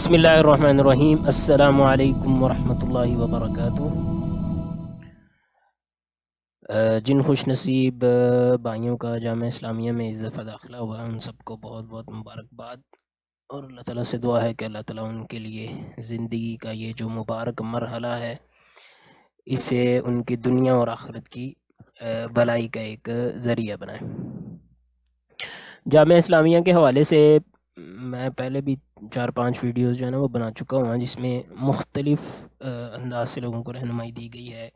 بسم اللہ الرحمن الرحیم۔ السلام علیکم ورحمۃ اللہ وبرکاتہ۔ جن خوش نصیب بھائیوں کا جامعہ اسلامیہ میں اس دفعہ داخلہ ہوا ہے ان سب کو بہت بہت مبارکباد، اور اللہ تعالیٰ سے دعا ہے کہ اللہ تعالیٰ ان کے لیے زندگی کا یہ جو مبارک مرحلہ ہے اسے ان کی دنیا اور آخرت کی بھلائی کا ایک ذریعہ بنائے۔ جامعہ اسلامیہ کے حوالے سے میں پہلے بھی 4-5 ویڈیوز جو ہے نا وہ بنا چکا ہوں، جس میں مختلف انداز سے لوگوں کو رہنمائی دی گئی ہے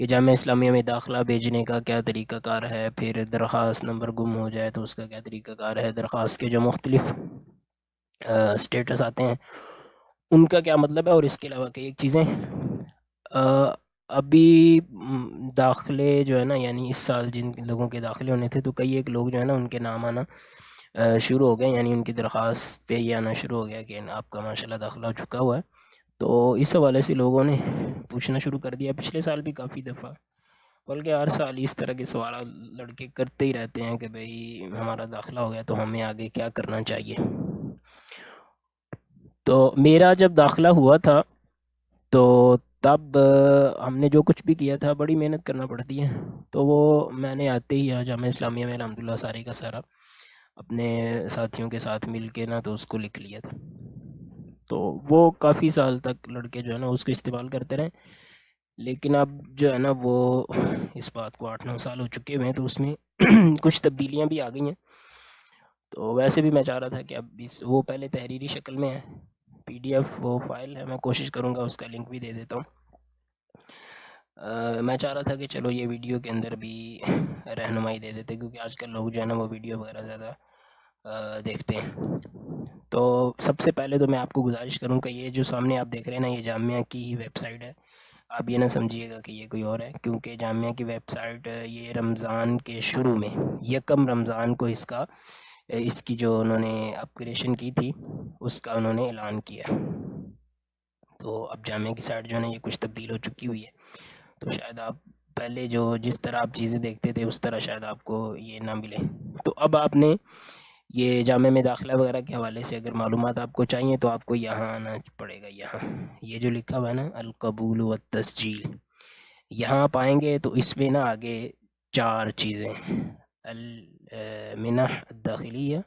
کہ جامعہ اسلامیہ میں داخلہ بھیجنے کا کیا طریقہ کار ہے، پھر درخواست نمبر گم ہو جائے تو اس کا کیا طریقہ کار ہے، درخواست کے جو مختلف سٹیٹس آتے ہیں ان کا کیا مطلب ہے، اور اس کے علاوہ کئی ایک چیزیں ابھی داخلے جو ہے نا، یعنی اس سال جن لوگوں کے داخلے ہونے تھے تو کئی ایک لوگ جو ہے نا ان کے نام آنا شروع ہو گئے، یعنی ان کی درخواست پہ یہ آنا شروع ہو گیا کہ آپ کا ماشاءاللہ داخلہ ہو چکا ہوا ہے۔ تو اس حوالے سے لوگوں نے پوچھنا شروع کر دیا، پچھلے سال بھی کافی دفعہ، بلکہ ہر سال اس طرح کے سوالات لڑکے کرتے ہی رہتے ہیں کہ بھئی ہمارا داخلہ ہو گیا تو ہمیں آگے کیا کرنا چاہیے۔ تو میرا جب داخلہ ہوا تھا تو تب ہم نے جو کچھ بھی کیا تھا بڑی محنت کرنا پڑتی ہے، تو وہ میں نے آتے ہی یہاں جامعہ اسلامیہ میں الحمدللہ سارے کا سارا اپنے ساتھیوں کے ساتھ مل کے نا تو اس کو لکھ لیا تھا۔ تو وہ کافی سال تک لڑکے جو ہے نا اس کو استعمال کرتے رہے، لیکن اب جو ہے نا وہ اس بات کو 8-9 سال ہو چکے ہوئے ہیں تو اس میں کچھ تبدیلیاں بھی آ گئی ہیں۔ تو ویسے بھی میں چاہ رہا تھا کہ اب وہ پہلے تحریری شکل میں ہے، PDF وہ فائل ہے، میں کوشش کروں گا اس کا لنک بھی دے دیتا ہوں۔ میں چاہ رہا تھا کہ چلو یہ ویڈیو کے اندر بھی رہنمائی دے دیتے، کیونکہ آج کل لوگ جو ہے نا وہ ویڈیو وغیرہ زیادہ دیکھتے ہیں۔ تو سب سے پہلے تو میں آپ کو گزارش کروں کہ یہ جو سامنے آپ دیکھ رہے ہیں نا یہ جامعہ کی ہی ویب سائٹ ہے، آپ یہ نہ سمجھیے گا کہ یہ کوئی اور ہے، کیونکہ جامعہ کی ویب سائٹ یہ رمضان کے شروع میں 1 رمضان کو اس کی جو انہوں نے اپگریشن کی تھی اس کا انہوں نے اعلان کیا، تو اب جامعہ کی سائٹ جو ہے نا یہ کچھ تبدیل ہو چکی ہوئی ہے، تو شاید آپ پہلے جس طرح آپ چیزیں دیکھتے تھے اس طرح شاید آپ کو یہ نہ ملے۔ تو اب آپ نے یہ جامعہ میں داخلہ وغیرہ کے حوالے سے اگر معلومات آپ کو چاہیے تو آپ کو یہاں آنا پڑے گا۔ یہاں یہ جو لکھا ہوا ہے نا القبول والتسجیل، یہاں آپ آئیں گے تو اس میں نا آگے 4 چیزیں، المنح الداخلیہ،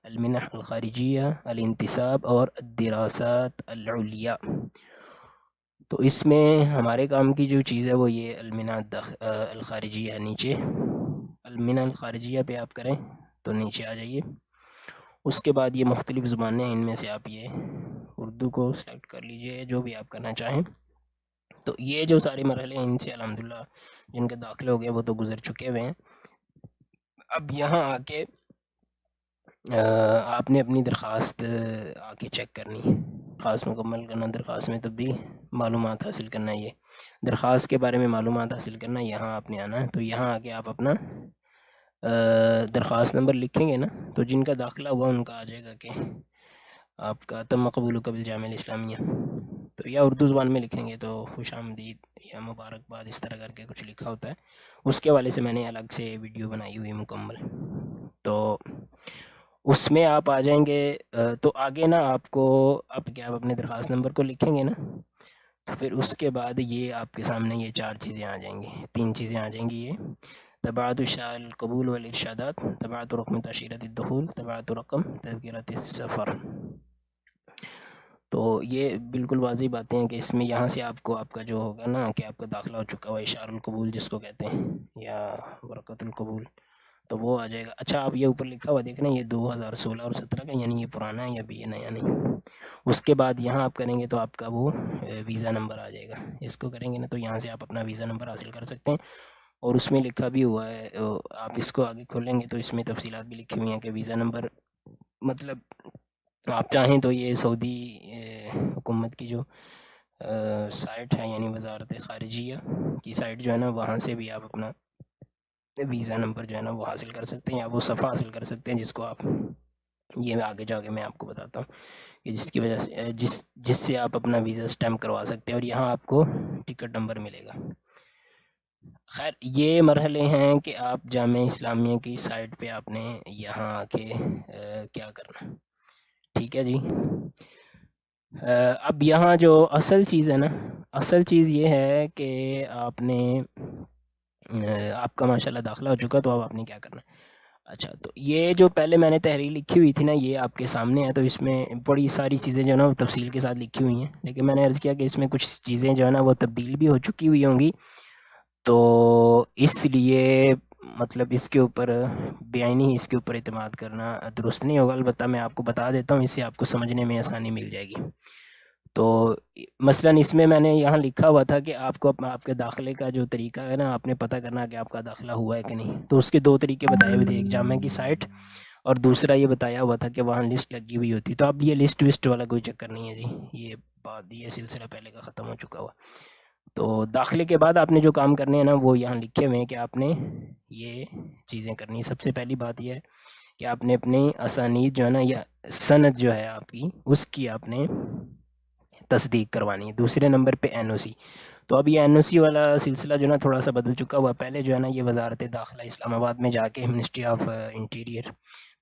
المنح الخارجیہ، الانتساب اور الدراسات العلیہ۔ تو اس میں ہمارے کام کی جو چیز ہے وہ یہ المنح الخارجیہ ہے، نیچے المنح الخارجیہ پہ آپ کریں تو نیچے آ جائیے۔ اس کے بعد یہ مختلف زبانیں ہیں، ان میں سے آپ یہ اردو کو سلیکٹ کر لیجئے، جو بھی آپ کرنا چاہیں۔ تو یہ جو سارے مرحلے ہیں ان سے الحمدللہ جن کے داخلے ہو گئے وہ تو گزر چکے ہوئے ہیں۔ اب یہاں آ کے آپ نے اپنی درخواست آ کے چیک کرنی، درخواست مکمل کرنا، درخواست میں تبدیل معلومات حاصل کرنا، یہ درخواست کے بارے میں معلومات حاصل کرنا، یہاں آپ نے آنا ہے۔ تو یہاں آ کے آپ اپنا درخواست نمبر لکھیں گے نا تو جن کا داخلہ ہوا ان کا آ جائے گا کہ آپ کا تم مقبول قبل جامعہ اسلامیہ، تو یا اردو زبان میں لکھیں گے تو خوش آمدید یا مبارکباد اس طرح کر کے کچھ لکھا ہوتا ہے، اس کے حوالے سے میں نے الگ سے ویڈیو بنائی ہوئی مکمل، تو اس میں آپ آ جائیں گے۔ تو آگے نا آپ کو اب کیا آپ اپنے درخواست نمبر کو لکھیں گے نا تو پھر اس کے بعد یہ آپ کے سامنے یہ 4 چیزیں آ جائیں گی، 3 چیزیں آ جائیں گی، یہ تبعات الشاء القبول والارشادات، تبعات رقم تاشیرۃ الدخول، تبعات رقم تذکرۃ السفر۔ تو یہ بالکل واضح باتیں ہیں کہ اس میں یہاں سے آپ کو آپ کا جو ہوگا نا کہ آپ کا داخلہ ہو چکا ہوا اشعار القبول جس کو کہتے ہیں یا ورقۃ القبول، تو وہ آ جائے گا۔ اچھا آپ یہ اوپر لکھا ہوا دیکھ رہے ہیں یہ 2016 اور 17 کا، یعنی یہ پرانا ہے یا بھی یہ نیا نہیں۔ اس کے بعد یہاں آپ کریں گے تو آپ کا وہ ویزا نمبر آ جائے گا، اس کو کریں گے نا تو یہاں سے آپ اپنا ویزا نمبر حاصل کر سکتے ہیں، اور اس میں لکھا بھی ہوا ہے، آپ اس کو آگے کھولیں گے تو اس میں تفصیلات بھی لکھی ہوئی ہیں کہ ویزا نمبر مطلب آپ چاہیں تو یہ سعودی حکومت کی جو سائٹ ہے یعنی وزارت خارجیہ کی سائٹ جو ہے نا وہاں سے بھی آپ اپنا ویزا نمبر جو ہے نا وہ حاصل کر سکتے ہیں، یا وہ صفحہ حاصل کر سکتے ہیں جس کو آپ یہ آگے جا کے میں آپ کو بتاتا ہوں کہ جس کی وجہ سے جس سے آپ اپنا ویزا سٹیمپ کروا سکتے ہیں، اور یہاں آپ کو ٹکٹ نمبر ملے گا۔ خیر یہ مرحلے ہیں کہ آپ جامعہ اسلامیہ کی سائٹ پہ آپ نے یہاں آ کے کیا کرنا، ٹھیک ہے جی۔ اب یہاں جو اصل چیز ہے نا، اصل چیز یہ ہے کہ آپ نے آپ کا ماشاءاللہ داخلہ ہو چکا، تو اب آپ نے کیا کرنا ہے؟ اچھا، تو یہ جو پہلے میں نے تحریر لکھی ہوئی تھی نا، یہ آپ کے سامنے ہے، تو اس میں بڑی ساری چیزیں جو ہے نا وہ تفصیل کے ساتھ لکھی ہوئی ہیں، لیکن میں نے عرض کیا کہ اس میں کچھ چیزیں جو ہے نا وہ تبدیل بھی ہو چکی ہوئی ہوں گی، تو اس لیے مطلب اس کے اوپر بیانی اس کے اوپر اعتماد کرنا درست نہیں ہوگا. البتہ میں آپ کو بتا دیتا ہوں، اس سے آپ کو سمجھنے میں آسانی مل جائے گی. تو مثلا اس میں نے یہاں لکھا ہوا تھا کہ آپ کو آپ کے داخلے کا جو طریقہ ہے نا، آپ نے پتہ کرنا کہ آپ کا داخلہ ہوا ہے کہ نہیں. تو اس کے دو طریقے بتائے ہوئے تھے، ایک جامعہ کی سائٹ، اور دوسرا یہ بتایا ہوا تھا کہ وہاں لسٹ لگی ہوئی ہوتی. تو اب یہ لسٹ وسٹ والا کوئی چکر نہیں ہے جی، یہ سلسلہ پہلے کا ختم ہو چکا ہوا. تو داخلے کے بعد آپ نے جو کام کرنے ہیں نا، وہ یہاں لکھے ہوئے ہیں کہ آپ نے یہ چیزیں کرنی. سب سے پہلی بات یہ ہے کہ آپ نے اپنی اسانید جو ہے نا، یا سند جو ہے آپ کی، اس کی آپ نے تصدیق کروانی ہے. دوسرے نمبر پہ این او سی. تو اب یہ این او سی والا سلسلہ جو ہے نا تھوڑا سا بدل چکا ہوا. پہلے جو ہے نا یہ وزارت داخلہ اسلام آباد میں جا کے، منسٹری آف انٹیریئر،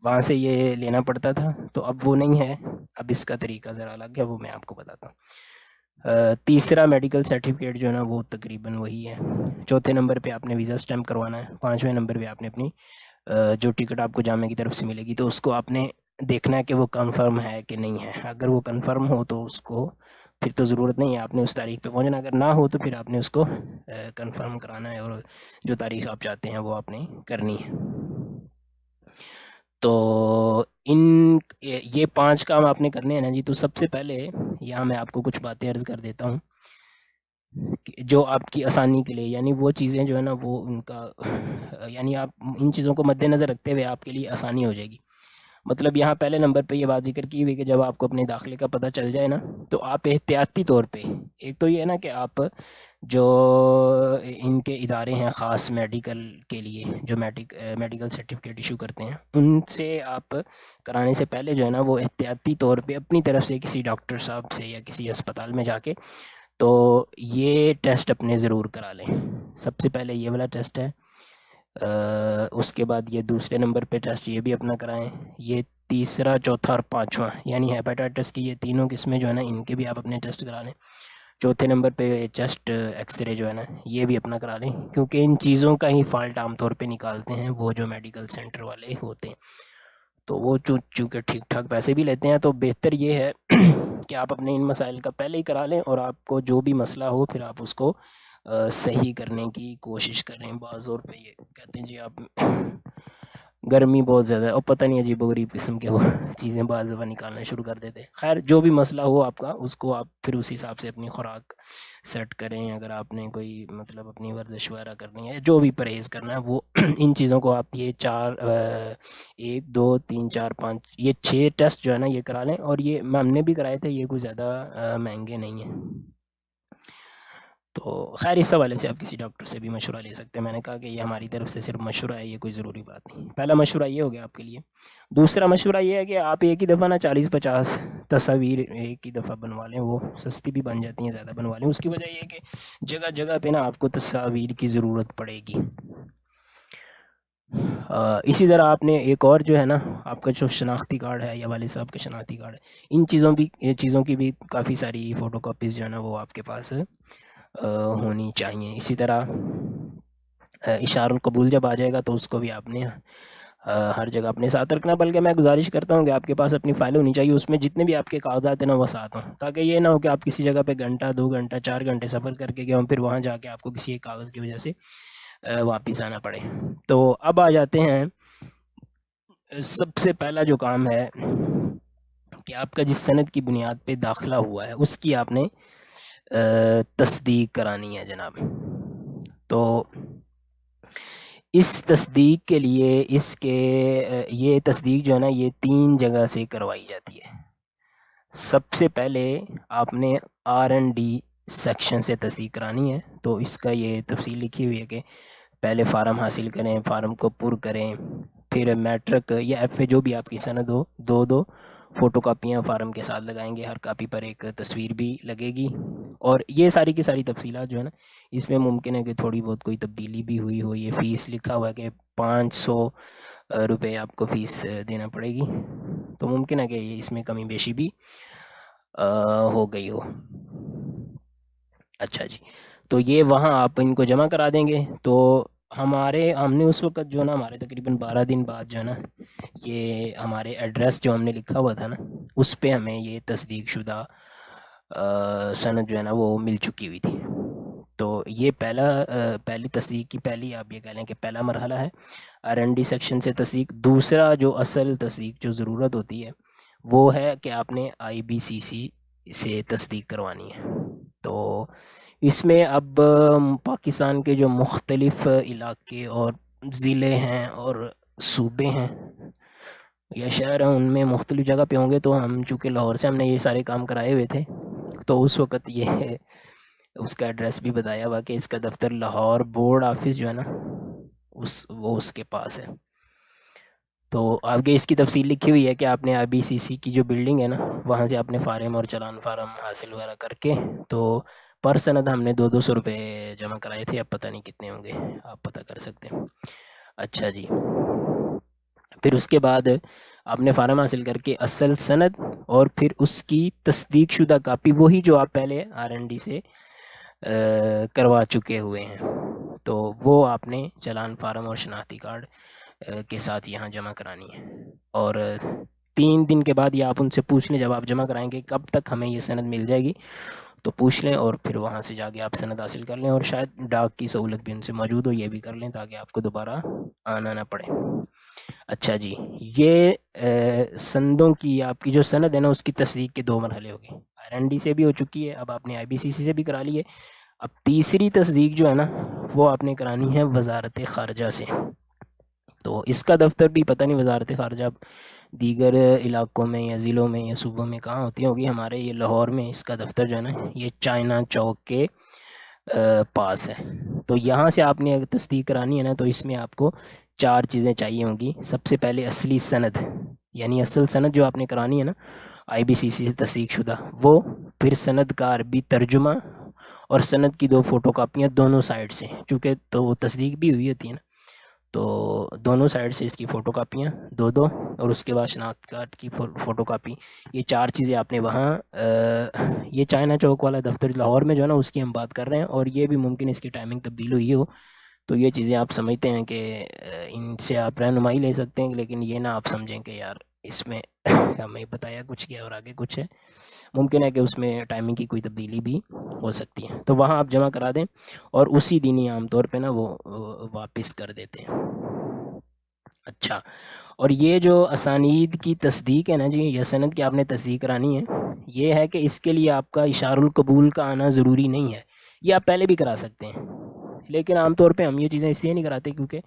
وہاں سے یہ لینا پڑتا تھا. تو اب وہ نہیں ہے، اب اس کا طریقہ ذرا الگ ہے، وہ میں آپ کو بتاتا ہوں. تیسرا میڈیکل سرٹیفکیٹ جو ہے نا وہ تقریباً وہی ہے. چوتھے نمبر پہ آپ نے ویزا اسٹیمپ کروانا ہے. پانچویں نمبر پہ آپ نے اپنی جو ٹکٹ آپ کو جامعہ کی طرف سے ملے گی، تو اس کو آپ نے دیکھنا ہے کہ وہ کنفرم ہے کہ نہیں ہے. اگر وہ کنفرم ہو تو اس کو پھر تو ضرورت نہیں ہے، آپ نے اس تاریخ پہ پہنچنا. اگر نہ ہو تو پھر آپ نے اس کو کنفرم کرانا ہے، اور جو تاریخ آپ چاہتے ہیں وہ آپ نے کرنی ہے. تو یہ 5 کام آپ نے کرنے ہیں نا جی. تو سب سے پہلے یہاں میں آپ کو کچھ باتیں عرض کر دیتا ہوں جو آپ کی آسانی کے لیے، یعنی وہ چیزیں جو ہے نا وہ ان کا یعنی آپ ان چیزوں کو مد نظر رکھتے ہوئے آپ کے لیے آسانی ہو جائے گی. مطلب یہاں پہلے نمبر پہ یہ بات ذکر کی ہوئی کہ جب آپ کو اپنے داخلے کا پتہ چل جائے نا، تو آپ احتیاطی طور پہ، ایک تو یہ ہے نا کہ آپ جو ان کے ادارے ہیں خاص میڈیکل کے لیے، جو میڈیکل سرٹیفکیٹ ایشو کرتے ہیں، ان سے آپ کرانے سے پہلے جو ہے نا وہ احتیاطی طور پہ اپنی طرف سے کسی ڈاکٹر صاحب سے یا کسی اسپتال میں جا کے تو یہ ٹیسٹ اپنے ضرور کرا لیں. سب سے پہلے یہ والا ٹیسٹ ہے. اس کے بعد یہ دوسرے نمبر پہ ٹیسٹ یہ بھی اپنا کرائیں. یہ تیسرا، چوتھا اور پانچواں، یعنی ہیپاٹائٹس کی یہ تینوں قسمیں جو ہے نا ان کے بھی آپ اپنے ٹیسٹ کرا لیں. چوتھے نمبر پہ چیسٹ ایکس رے جو ہے نا یہ بھی اپنا کرا لیں، کیونکہ ان چیزوں کا ہی فالٹ عام طور پہ نکالتے ہیں وہ جو میڈیکل سینٹر والے ہوتے ہیں. تو وہ چونکہ ٹھیک ٹھاک پیسے بھی لیتے ہیں، تو بہتر یہ ہے کہ آپ اپنے ان مسائل کا پہلے ہی کرا لیں، اور آپ کو جو بھی مسئلہ ہو پھر آپ اس کو صحیح کرنے کی کوشش کریں. بعض طور پہ یہ کہتے ہیں جی آپ گرمی بہت زیادہ ہے، اور پتہ نہیں عجیب و غریب قسم کے وہ چیزیں بعض دفعہ نکالنا شروع کر دیتے ہیں. خیر جو بھی مسئلہ ہو آپ کا، اس کو آپ پھر اس حساب سے اپنی خوراک سیٹ کریں. اگر آپ نے کوئی مطلب اپنی ورزش وغیرہ کرنی ہے، جو بھی پرہیز کرنا ہے، وہ ان چیزوں کو آپ یہ 1 2 3 4 5 یہ 6 ٹیسٹ جو ہے نا یہ کرا لیں. اور یہ ہم نے بھی کرائے تھے، یہ کوئی زیادہ مہنگے نہیں ہیں. تو خیر اس حوالے سے آپ کسی ڈاکٹر سے بھی مشورہ لے سکتے ہیں. میں نے کہا کہ یہ ہماری طرف سے صرف مشورہ ہے، یہ کوئی ضروری بات نہیں. پہلا مشورہ یہ ہو گیا آپ کے لیے. دوسرا مشورہ یہ ہے کہ آپ ایک ہی دفعہ نا 40-50 تصاویر ایک ہی دفعہ بنوا لیں. وہ سستی بھی بن جاتی ہیں، زیادہ بنوا لیں. اس کی وجہ یہ ہے کہ جگہ جگہ پہ نا آپ کو تصاویر کی ضرورت پڑے گی. اسی طرح آپ نے ایک اور جو ہے نا آپ کا جو شناختی کارڈ ہے یا والد صاحب کا شناختی کارڈ ہے، ان چیزوں کی بھی کافی ساری فوٹو کاپیز جو ہے نا وہ آپ کے پاس ہونی چاہیے. اسی طرح اشار القبول جب آ جائے گا تو اس کو بھی آپ نے ہر جگہ اپنے ساتھ رکھنا. بلکہ میں گزارش کرتا ہوں کہ آپ کے پاس اپنی فائل ہونی چاہیے، اس میں جتنے بھی آپ کے کاغذات ہیں نا وہ ساتھ ہوں، تاکہ یہ نہ ہو کہ آپ کسی جگہ پہ گھنٹہ 2 گھنٹہ 4 گھنٹے سفر کر کے گئے ہوں، پھر وہاں جا کے آپ کو کسی ایک کاغذ کی وجہ سے واپس آنا پڑے. تو اب آ جاتے ہیں، سب سے پہلا جو کام ہے کہ آپ کا جس سند کی بنیاد پہ داخلہ ہوا ہے اس کی آپ نے تصدیق کرانی ہے جناب. تو اس تصدیق کے لیے یہ تصدیق جو ہے نا یہ 3 جگہ سے کروائی جاتی ہے. سب سے پہلے آپ نے R&D سیکشن سے تصدیق کرانی ہے. تو اس کا یہ تفصیل لکھی ہوئی ہے کہ پہلے فارم حاصل کریں، فارم کو پر کریں، پھر میٹرک یا FA جو بھی آپ کی سند ہو، 2 فوٹو کاپیاں فارم کے ساتھ لگائیں گے. ہر کاپی پر ایک تصویر بھی لگے گی. اور یہ ساری کی ساری تفصیلات جو ہے نا اس میں ممکن ہے کہ تھوڑی بہت کوئی تبدیلی بھی ہوئی ہو. یہ فیس لکھا ہوا ہے کہ 500 روپے آپ کو فیس دینا پڑے گی، تو ممکن ہے کہ اس میں کمی بیشی بھی ہو گئی ہو. اچھا جی، تو یہ وہاں آپ ان کو جمع کرا دیں گے. تو ہم نے اس وقت جو ہے نا ہمارے تقریباً 12 دن بعد جو ہے نا یہ ہمارے ایڈریس جو ہم نے لکھا ہوا تھا نا اس پہ ہمیں یہ تصدیق شدہ سند جو ہے نا وہ مل چکی ہوئی تھی. تو یہ پہلی تصدیق کی پہلی آپ یہ کہہ لیں کہ پہلا مرحلہ ہے R&D سیکشن سے تصدیق. دوسرا جو اصل تصدیق جو ضرورت ہوتی ہے وہ ہے کہ آپ نے IBCC سے تصدیق کروانی ہے. تو اس میں اب پاکستان کے جو مختلف علاقے اور ضلع ہیں اور صوبے ہیں یا شہر ہیں ان میں مختلف جگہ پہ ہوں گے. تو ہم چونکہ لاہور سے ہم نے یہ سارے کام کرائے ہوئے تھے تو اس وقت یہ اس کا ایڈریس بھی بتایا ہوا کہ اس کا دفتر لاہور بورڈ آفس جو ہے نا وہ اس کے پاس ہے. تو آگے اس کی تفصیل لکھی ہوئی ہے کہ آپ نے IBCC کی جو بلڈنگ ہے نا وہاں سے آپ نے فارم اور چلان فارم حاصل وغیرہ کر کے تو پر سند ہم نے 200 روپے جمع کرائے تھے. اب پتہ نہیں کتنے ہوں گے، آپ پتہ کر سکتے ہیں. اچھا جی، پھر اس کے بعد آپ نے فارم حاصل کر کے اصل سند اور پھر اس کی تصدیق شدہ کاپی وہی جو آپ پہلے R&D سے کروا چکے ہوئے ہیں تو وہ آپ نے چلان فارم اور شناختی کارڈ کے ساتھ یہاں جمع کرانی ہے. اور 3 دن کے بعد یہ آپ ان سے پوچھ لیں جب آپ جمع کرائیں گے کب تک ہمیں یہ سند مل جائے گی تو پوچھ لیں اور پھر وہاں سے جا کے آپ سند حاصل کر لیں. اور شاید ڈاک کی سہولت بھی ان سے موجود ہو، یہ بھی کر لیں تاکہ آپ کو دوبارہ آنا نہ پڑے. اچھا جی، یہ سندوں کی آپ کی جو سند ہے نا اس کی تصدیق کے 2 مرحلے ہو گئے. R&D سے بھی ہو چکی ہے، اب آپ نے IBCC سے بھی کرا لی ہے. اب تیسری تصدیق جو ہے نا وہ آپ نے کرانی ہے وزارت خارجہ سے. تو اس کا دفتر بھی پتہ نہیں وزارت خارجہ دیگر علاقوں میں یا ضلعوں میں یا صوبوں میں کہاں ہوتی ہوگی. ہمارے یہ لاہور میں اس کا دفتر جو ہے نا یہ چائنا چوک کے پاس ہے. تو یہاں سے آپ نے اگر تصدیق کرانی ہے نا تو اس میں آپ کو 4 چیزیں چاہیے ہوں گی. سب سے پہلے اصلی سند یعنی اصل سند جو آپ نے کرانی ہے نا IBCC سے تصدیق شدہ وہ، پھر سند کا عربی ترجمہ اور سند کی 2 فوٹو کاپیاں دونوں سائڈ سے، چونکہ تو وہ تصدیق بھی ہوئی ہوتی ہے نا تو دونوں سائڈ سے اس کی فوٹو کاپیاں 2 اور اس کے بعد شناخت کارڈ کی فوٹو کاپی. یہ 4 چیزیں آپ نے وہاں یہ چائنا چوک والا دفتر لاہور میں جو ہے نا اس کی ہم بات کر رہے ہیں اور یہ بھی ممکن اس کی ٹائمنگ تبدیل ہوئی ہو. تو یہ چیزیں آپ سمجھتے ہیں کہ ان سے آپ رہنمائی لے سکتے ہیں، لیکن یہ نہ آپ سمجھیں کہ یار اس میں ہمیں بتایا کچھ کیا اور آگے کچھ ہے. ممکن ہے کہ اس میں ٹائمنگ کی کوئی تبدیلی بھی ہو سکتی ہے. تو وہاں آپ جمع کرا دیں اور اسی دن ہی عام طور پہ نا وہ واپس کر دیتے ہیں. اچھا، اور یہ جو اسانید کی تصدیق ہے نا جی یہ سند کی آپ نے تصدیق کرانی ہے، یہ ہے کہ اس کے لیے آپ کا اشار القبول کا آنا ضروری نہیں ہے. یہ آپ پہلے بھی کرا سکتے ہیں لیکن عام طور پہ ہم یہ چیزیں اس لیے نہیں کراتے کیونکہ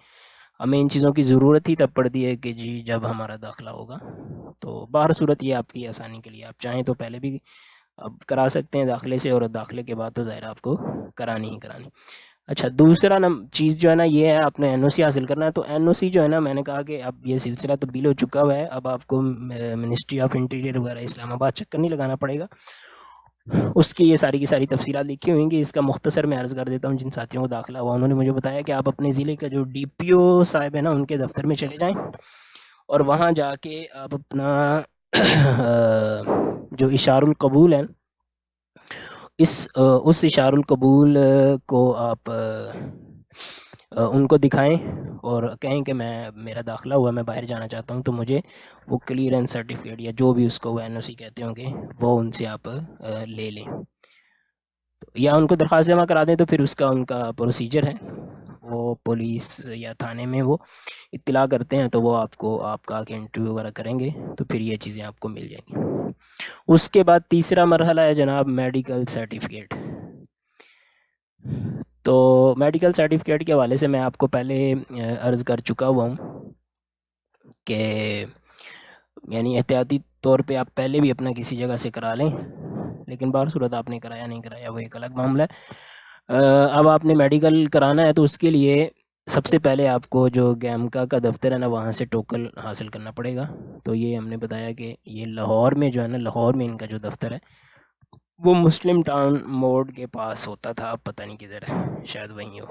ہمیں ان چیزوں کی ضرورت ہی تب پڑتی ہے کہ جی جب ہمارا داخلہ ہوگا. تو باہر صورت یہ آپ کی آسانی کے لیے آپ چاہیں تو پہلے بھی اب کرا سکتے ہیں داخلے سے، اور داخلے کے بعد تو ظاہر آپ کو کرانی ہی کرانی. اچھا، دوسرا چیز جو ہے نا یہ ہے آپ نے NOC حاصل کرنا ہے. تو NOC جو ہے نا میں نے کہا کہ اب یہ سلسلہ تبدیل ہو چکا ہوا ہے، اب آپ کو منسٹری آف انٹیریئر وغیرہ اسلام آباد چکر نہیں لگانا پڑے گا. اس کی یہ ساری کی ساری تفصیلات لکھی ہوئی ہیں کہ اس کا مختصر میں عرض کر دیتا ہوں. جن ساتھیوں کو داخلہ ہوا انہوں نے مجھے بتایا کہ آپ اپنے ضلع کا جو DPO صاحب ہے نا ان کے دفتر میں چلے جائیں اور وہاں جا کے آپ اپنا جو اشار القبول ہے اس اشار القبول کو آپ ان کو دکھائیں اور کہیں کہ میرا داخلہ ہوا، میں باہر جانا چاہتا ہوں، تو مجھے وہ کلیئرنس سرٹیفکیٹ یا جو بھی اس کو وہ NOC کہتے ہوں گے وہ ان سے آپ لے لیں یا ان کو درخواست جمع کرا دیں. تو پھر اس کا ان کا پروسیجر ہے، وہ پولیس یا تھانے میں وہ اطلاع کرتے ہیں تو وہ آپ کا انٹرویو وغیرہ کریں گے تو پھر یہ چیزیں آپ کو مل جائیں گی. اس کے بعد تیسرا مرحلہ ہے جناب میڈیکل سرٹیفکیٹ. تو میڈیکل سرٹیفکیٹ کے حوالے سے میں آپ کو پہلے عرض کر چکا ہوا ہوں کہ یعنی احتیاطی طور پہ آپ پہلے بھی اپنا کسی جگہ سے کرا لیں، لیکن بہر صورت آپ نے کرایا نہیں کرایا وہ ایک الگ معاملہ ہے. اب آپ نے میڈیکل کرانا ہے تو اس کے لیے سب سے پہلے آپ کو جو گیمکا کا دفتر ہے نا وہاں سے ٹوکن حاصل کرنا پڑے گا. تو یہ ہم نے بتایا کہ یہ لاہور میں جو ہے نا لاہور میں ان کا جو دفتر ہے وہ مسلم ٹاؤن موڈ کے پاس ہوتا تھا، اب پتہ نہیں کدھر ہے، شاید وہیں ہو.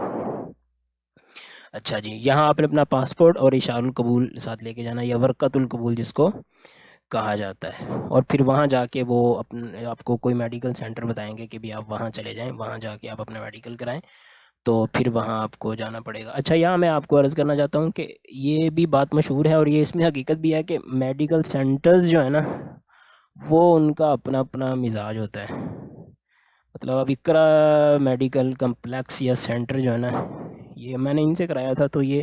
اچھا جی، یہاں آپ نے اپنا پاسپورٹ اور اشار القبول ساتھ لے کے جانا یا ورقۃ القبول جس کو کہا جاتا ہے، اور پھر وہاں جا کے وہ آپ کو کوئی میڈیکل سینٹر بتائیں گے کہ بھی آپ وہاں چلے جائیں، وہاں جا کے آپ اپنا میڈیکل کرائیں، تو پھر وہاں آپ کو جانا پڑے گا۔ اچھا، یہاں میں آپ کو عرض کرنا چاہتا ہوں کہ یہ بھی بات مشہور ہے، اور یہ اس میں حقیقت بھی ہے کہ میڈیکل سینٹرز جو ہے نا، وہ ان کا اپنا اپنا مزاج ہوتا ہے۔ مطلب اب اقرا میڈیکل کمپلیکس یا سینٹر جو ہے نا، یہ میں نے ان سے کرایا تھا، تو یہ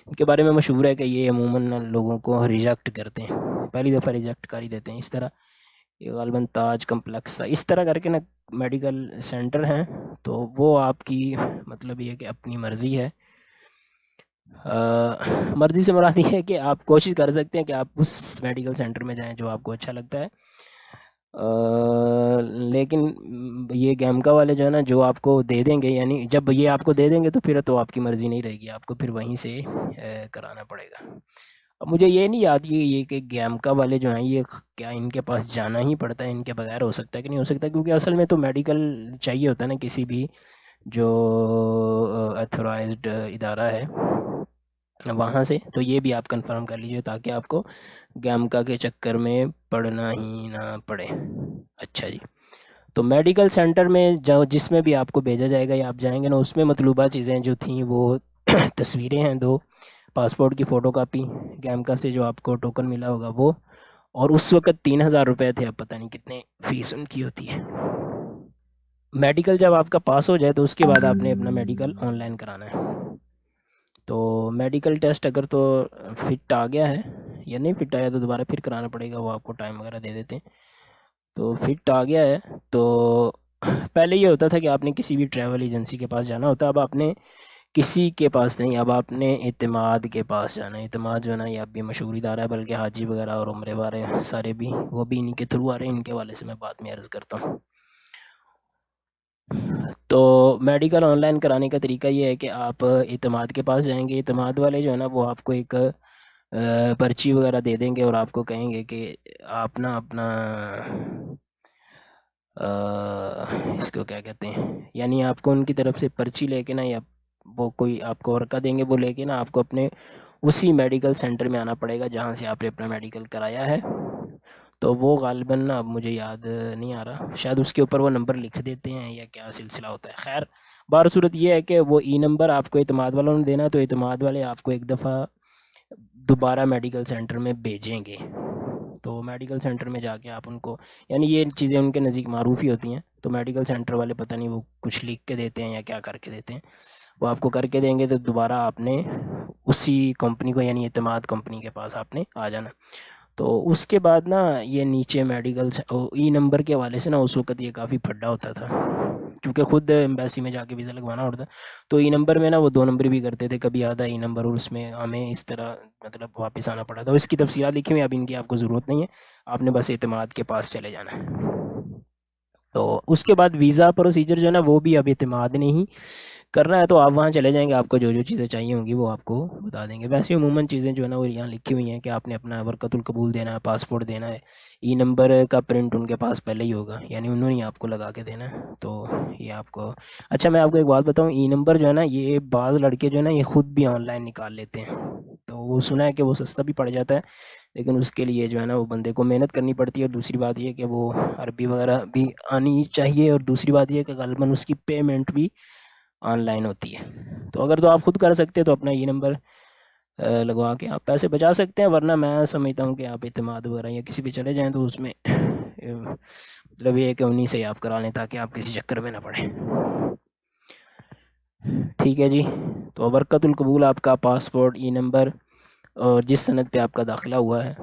ان کے بارے میں مشہور ہے کہ یہ عموماً لوگوں کو ریجیکٹ کرتے ہیں، پہلی دفعہ ریجیکٹ کر ہی دیتے ہیں۔ اس طرح یہ غالباً تاج کمپلیکس تھا، اس طرح کر کے نا میڈیکل سینٹر ہیں، تو وہ آپ کی مطلب یہ کہ اپنی مرضی ہے۔ مرضی سے مراد یہ ہے کہ آپ کوشش کر سکتے ہیں کہ آپ اس میڈیکل سینٹر میں جائیں جو آپ کو اچھا لگتا ہے، لیکن یہ گیمکا والے جو ہے نا، جو آپ کو دے دیں گے، یعنی جب یہ آپ کو دے دیں گے تو پھر تو آپ کی مرضی نہیں رہے گی، آپ کو پھر وہیں سے کرانا پڑے گا۔ اب مجھے یہ نہیں یاد کہ گیمکا والے جو ہیں، یہ کیا ان کے پاس جانا ہی پڑتا ہے، ان کے بغیر ہو سکتا ہے کہ نہیں ہو سکتا، کیونکہ اصل میں تو میڈیکل چاہیے ہوتا ہے نا کسی بھی جو ایتھورائزڈ ادارہ ہے وہاں سے، تو یہ بھی آپ کنفرم کر لیجیے تاکہ آپ کو گیمکا کے چکر میں پڑنا ہی نہ پڑے۔ اچھا جی، تو میڈیکل سینٹر میں جس میں بھی آپ کو بھیجا جائے گا یا آپ جائیں گے نا، اس میں مطلوبہ چیزیں جو تھیں وہ تصویریں ہیں 2، پاسپورٹ کی فوٹو کاپی، گیمکا سے جو آپ کو ٹوکن ملا ہوگا وہ، اور اس وقت 3000 روپے تھے، اب پتہ نہیں کتنے فیس ان کی ہوتی ہے۔ میڈیکل جب آپ کا پاس ہو جائے تو اس کے بعد آپ نے اپنا میڈیکل آن لائن کرانا ہے۔ تو میڈیکل ٹیسٹ اگر تو فٹ آ گیا ہے یا نہیں فٹ آیا تو دوبارہ پھر کرانا پڑے گا، وہ آپ کو ٹائم وغیرہ دے دیتے ہیں۔ تو فٹ آ گیا ہے تو پہلے یہ ہوتا تھا کہ آپ نے کسی بھی ٹریول ایجنسی کے پاس جانا ہوتا، اب آپ نے کسی کے پاس نہیں، اب آپ نے اعتماد کے پاس جانا ہے۔ اعتماد جو ہے نا، یہ اب بھی مشہور ادارہ ہے، بلکہ حاجی وغیرہ اور عمرے والے سارے بھی وہ بھی انہیں کے تھرو آ رہے ہیں، ان کے حوالے سے میں بعد میں عرض کرتا ہوں۔ تو میڈیکل آن لائن کرانے کا طریقہ یہ ہے کہ آپ اعتماد کے پاس جائیں گے، اعتماد والے جو ہے نا وہ آپ کو ایک پرچی وغیرہ دے دیں گے، اور آپ کو کہیں گے کہ آپ نا اپنا اس کو کیا کہتے ہیں، یعنی آپ کو ان کی طرف سے پرچی لے کے نا، یا وہ کوئی آپ کو ورقہ دیں گے، وہ لے کے نا آپ کو اپنے اسی میڈیکل سینٹر میں آنا پڑے گا جہاں سے آپ نے اپنا میڈیکل کرایا ہے۔ تو وہ غالباً نا اب مجھے یاد نہیں آ رہا، شاید اس کے اوپر وہ نمبر لکھ دیتے ہیں یا کیا سلسلہ ہوتا ہے۔ خیر، بہر صورت یہ ہے کہ وہ ای نمبر آپ کو اعتماد والوں نے دینا، تو اعتماد والے آپ کو ایک دفعہ دوبارہ میڈیکل سینٹر میں بھیجیں گے۔ تو میڈیکل سینٹر میں جا کے آپ ان کو، یعنی یہ چیزیں ان کے نزدیک معروف ہی ہوتی ہیں، تو میڈیکل سینٹر والے پتہ نہیں وہ کچھ لکھ کے دیتے ہیں یا کیا کر کے دیتے ہیں، وہ آپ کو کر کے دیں گے، تو دوبارہ آپ نے اسی کمپنی کو، یعنی اعتماد کمپنی کے پاس آپ نے آ جانا۔ تو اس کے بعد نا یہ نیچے میڈیکل ای نمبر کے حوالے سے نا اس وقت یہ کافی پھڈا ہوتا تھا، کیونکہ خود ایمبیسی میں جا کے ویزا لگوانا ہوتا، تو ای نمبر میں نا وہ 2 نمبر بھی کرتے تھے، کبھی آدھا ای نمبر، اور اس میں ہمیں اس طرح مطلب واپس آنا پڑا تھا۔ اس کی تفصیلات لکھی ہوئی، اب ان کی آپ کو ضرورت نہیں ہے، آپ نے بس اعتماد کے پاس چلے جانا ہے۔ تو اس کے بعد ویزا پروسیجر جو ہے نا وہ بھی اب اعتماد نے ہی کرنا ہے، تو آپ وہاں چلے جائیں گے، آپ کو جو جو چیزیں چاہیے ہوں گی وہ آپ کو بتا دیں گے۔ ویسے عموماً چیزیں جو ہے نا وہ یہاں لکھی ہوئی ہیں کہ آپ نے اپنا برکت القبول دینا ہے، پاسپورٹ دینا ہے، ای نمبر کا پرنٹ ان کے پاس پہلے ہی ہوگا، یعنی انہوں نے آپ کو لگا کے دینا ہے، تو یہ آپ کو۔ اچھا، میں آپ کو ایک بات بتاؤں، ای نمبر جو ہے نا، یہ بعض لڑکے جو ہے نا یہ خود بھی آن لائن نکال لیتے ہیں، تو وہ سنا ہے کہ وہ سستا بھی پڑ جاتا ہے، لیکن اس کے لیے جو ہے نا وہ بندے کو محنت کرنی پڑتی ہے، اور دوسری بات یہ کہ وہ عربی وغیرہ بھی آنی چاہیے، اور دوسری بات یہ کہ غالباً اس کی پیمنٹ بھی آن لائن ہوتی ہے۔ تو اگر تو آپ خود کر سکتے ہیں تو اپنا یہ نمبر لگوا کے آپ پیسے بچا سکتے ہیں، ورنہ میں سمجھتا ہوں کہ آپ اعتماد وغیرہ یا کسی پہ چلے جائیں تو اس میں مطلب یہ ہے کہ انہیں سے ہی آپ کرا لیں تاکہ آپ کسی چکر میں نہ پڑیں۔ ٹھیک ہے جی، تو برکت القبول آپ کا پاسپورٹ، ای نمبر، اور جس سند پہ آپ کا داخلہ ہوا ہے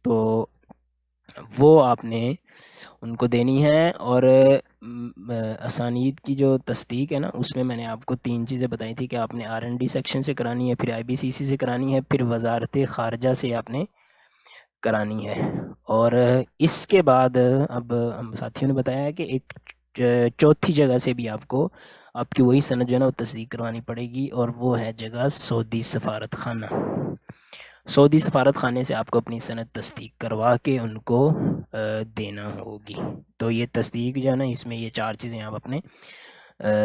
تو وہ آپ نے ان کو دینی ہے، اور اسانید کی جو تصدیق ہے نا، اس میں نے آپ کو 3 چیزیں بتائی تھی کہ آپ نے R&D سیکشن سے کرانی ہے، پھر IBCC سے کرانی ہے، پھر وزارت خارجہ سے آپ نے کرانی ہے، اور اس کے بعد اب ہم ساتھیوں نے بتایا ہے کہ ایک چوتھی جگہ سے بھی آپ کو آپ کی وہی سند جو ہے نا وہ تصدیق کروانی پڑے گی، اور وہ ہے جگہ سعودی سفارت خانہ۔ سعودی سفارت خانے سے آپ کو اپنی سند تصدیق کروا کے ان کو دینا ہوگی۔ تو یہ تصدیق جو ہے نا، اس میں یہ 4 چیزیں آپ اپنے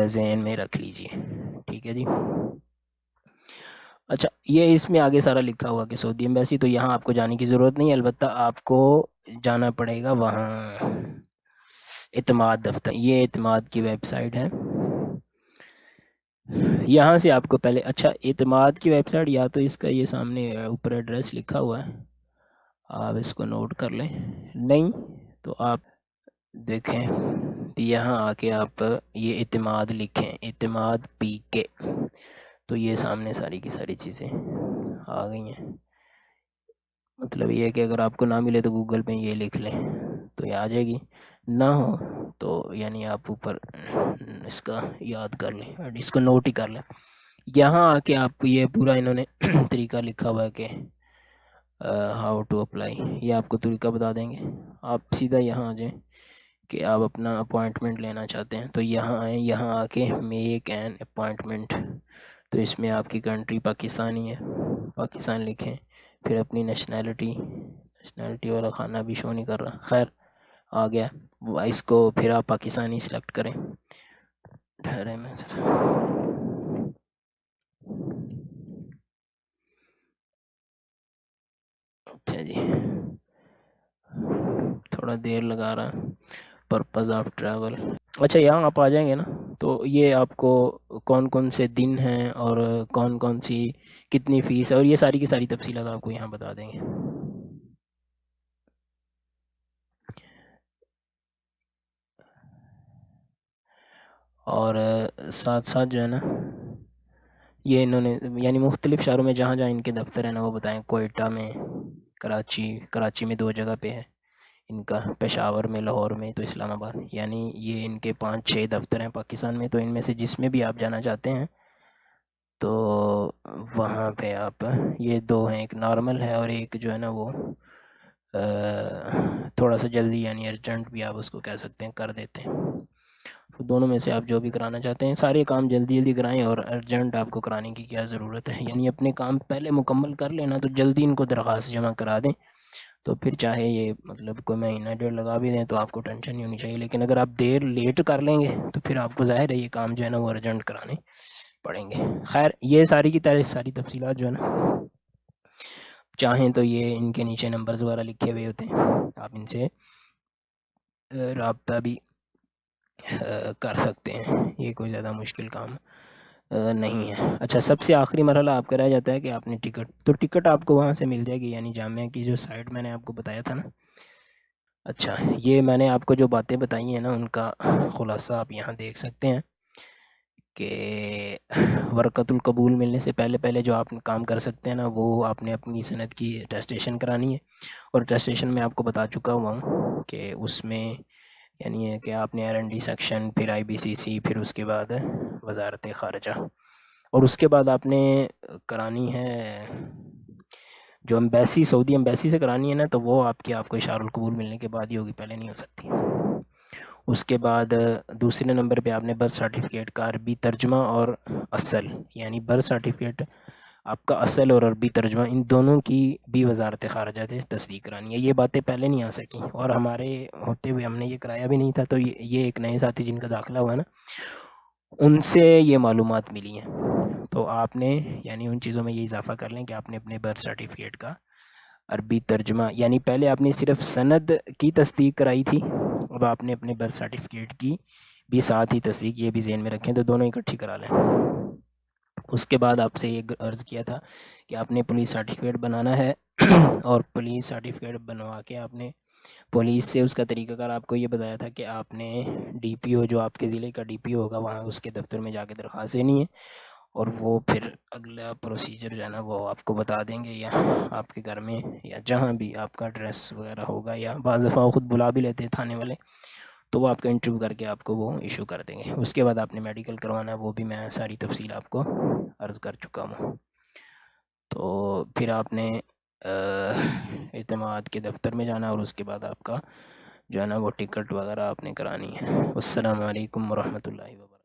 ذہن میں رکھ لیجئے، ٹھیک ہے جی۔ اچھا یہ اس میں آگے سارا لکھا ہوا کہ سعودی ایمبیسی، تو یہاں آپ کو جانے کی ضرورت نہیں، البتہ آپ کو جانا پڑے گا وہاں اعتماد دفتر، یہ اعتماد کی ویب سائٹ ہے، یہاں سے آپ کو پہلے، اچھا اعتماد کی ویب سائٹ، یا تو اس کا یہ سامنے اوپر ایڈریس لکھا ہوا ہے، آپ اس کو نوٹ کر لیں، نہیں تو آپ دیکھیں یہاں آ کے آپ یہ اعتماد لکھیں، اعتماد پی کے، تو یہ سامنے ساری کی ساری چیزیں آ گئی ہیں، مطلب یہ ہے کہ اگر آپ کو نہ ملے تو گوگل پہ یہ لکھ لیں تو یہ آ جائے گی، نہ ہو تو یعنی آپ اوپر اس کا یاد کر لیں، اس کو نوٹ ہی کر لیں، یہاں آ کے آپ کو یہ پورا انہوں نے طریقہ لکھا ہوا ہے کہ ہاؤ ٹو اپلائی، یہ آپ کو طریقہ بتا دیں گے، آپ سیدھا یہاں آ جائیں کہ آپ اپنا اپوائنٹمنٹ لینا چاہتے ہیں تو یہاں آئیں، یہاں آ کے میک این اپوائنٹمنٹ، تو اس میں آپ کی کنٹری پاکستانی ہے، پاکستان لکھیں، پھر اپنی نیشنلٹی والا خانہ بھی شو نہیں کر رہا، خیر آ گیا، اس کو پھر آپ پاکستانی سلیکٹ کریں، ٹھہرے میں ذرا، اچھا جی تھوڑا دیر لگا رہا، پرپز آف ٹریول، اچھا یہاں آپ آ جائیں گے نا تو یہ آپ کو کون کون سے دن ہیں اور کون کون سی کتنی فیس ہے اور یہ ساری کی ساری تفصیلات آپ کو یہاں بتا دیں گے، اور ساتھ ساتھ جو ہے نا یہ انہوں نے یعنی مختلف شہروں میں جہاں جہاں ان کے دفتر ہیں نا وہ بتائیں، کوئٹہ میں، کراچی میں 2 جگہ پہ ہے ان کا، پشاور میں، لاہور میں، تو اسلام آباد، یعنی یہ ان کے 5-6 دفتر ہیں پاکستان میں، تو ان میں سے جس میں بھی آپ جانا چاہتے ہیں تو وہاں پہ آپ، یہ 2 ہیں، ایک نارمل ہے اور ایک جو ہے نا وہ تھوڑا سا جلدی یعنی ارجنٹ بھی آپ اس کو کہہ سکتے ہیں، کر دیتے ہیں، تو دونوں میں سے آپ جو بھی کرانا چاہتے ہیں، سارے کام جلدی جلدی کرائیں اور ارجنٹ آپ کو کرانے کی کیا ضرورت ہے، یعنی اپنے کام پہلے مکمل کر لینا تو جلدی ان کو درخواست جمع کرا دیں، تو پھر چاہے یہ مطلب کوئی مہینہ ڈیڑھ لگا بھی دیں تو آپ کو ٹینشن نہیں ہونی چاہیے، لیکن اگر آپ لیٹ کر لیں گے تو پھر آپ کو ظاہر ہے یہ کام جو ہے نا وہ ارجنٹ کرانے پڑیں گے، خیر یہ ساری کی ساری تفصیلات جو ہے نا چاہیں تو یہ ان کے نیچے نمبرز وغیرہ لکھے ہوئے ہوتے ہیں، آپ ان سے رابطہ بھی کر سکتے ہیں، یہ کوئی زیادہ مشکل کام نہیں ہے، اچھا سب سے آخری مرحلہ آپ کا رہ جاتا ہے کہ آپ نے ٹکٹ آپ کو وہاں سے مل جائے گی، یعنی جامعہ کی جو سائٹ میں نے آپ کو بتایا تھا نا، اچھا یہ میں نے آپ کو جو باتیں بتائی ہیں نا ان کا خلاصہ آپ یہاں دیکھ سکتے ہیں کہ ورقۃ القبول ملنے سے پہلے جو آپ کام کر سکتے ہیں نا وہ آپ نے اپنی صنعت کی ٹیسٹیشن کرانی ہے، اور ٹیسٹیشن میں آپ کو بتا چکا ہوا ہوں کہ اس میں یعنی ہے کہ آپ نے R&D سیکشن، پھر IBCC، پھر اس کے بعد وزارت خارجہ، اور اس کے بعد آپ نے کرانی ہے جو ایمبیسی، سعودی ایمبیسی سے کرانی ہے نا تو وہ آپ کو اشارہ القبول ملنے کے بعد ہی ہوگی، پہلے نہیں ہو سکتی، اس کے بعد دوسرے نمبر پہ آپ نے برتھ سرٹیفکیٹ کا عربی ترجمہ اور اصل، یعنی برتھ سرٹیفکیٹ آپ کا اصل اور عربی ترجمہ ان دونوں کی بھی وزارت خارجہ سے تصدیق کرانی ہے، یہ باتیں پہلے نہیں آ سکیں اور ہمارے ہوتے ہوئے ہم نے یہ کرایا بھی نہیں تھا، تو یہ ایک نئے ساتھی جن کا داخلہ ہوا ہے نا ان سے یہ معلومات ملی ہیں، تو آپ نے یعنی ان چیزوں میں یہ اضافہ کر لیں کہ آپ نے اپنے برتھ سرٹیفکیٹ کا عربی ترجمہ، یعنی پہلے آپ نے صرف سند کی تصدیق کرائی تھی، اب آپ نے اپنے برتھ سرٹیفکیٹ کی بھی ساتھ ہی تصدیق، یہ بھی ذہن میں رکھیں، تو دونوں اکٹھی کرا لیں، اس کے بعد آپ سے یہ عرض کیا تھا کہ آپ نے پولیس سرٹیفکیٹ بنانا ہے اور پولیس سرٹیفکیٹ بنوا کے آپ نے پولیس سے اس کا طریقہ کار آپ کو یہ بتایا تھا کہ آپ نے DPO جو آپ کے ضلع کا DPO ہوگا وہاں اس کے دفتر میں جا کے درخواست دینی ہے، اور وہ پھر اگلا پروسیجر جو ہے نا وہ آپ کو بتا دیں گے، یا آپ کے گھر میں یا جہاں بھی آپ کا ایڈریس وغیرہ ہوگا، یا بعض دفعہ وہ خود بلا بھی لیتے ہیں تھانے والے، تو وہ آپ کا انٹرویو کر کے آپ کو وہ ایشو کر دیں گے، اس کے بعد آپ نے میڈیکل کروانا ہے، وہ بھی میں ساری تفصیل آپ کو عرض کر چکا ہوں، تو پھر آپ نے اعتماد کے دفتر میں جانا اور اس کے بعد آپ کا جو ہے نا وہ ٹکٹ وغیرہ آپ نے کرانی ہے۔ السلام علیکم ورحمۃ اللہ وبرکاتہ۔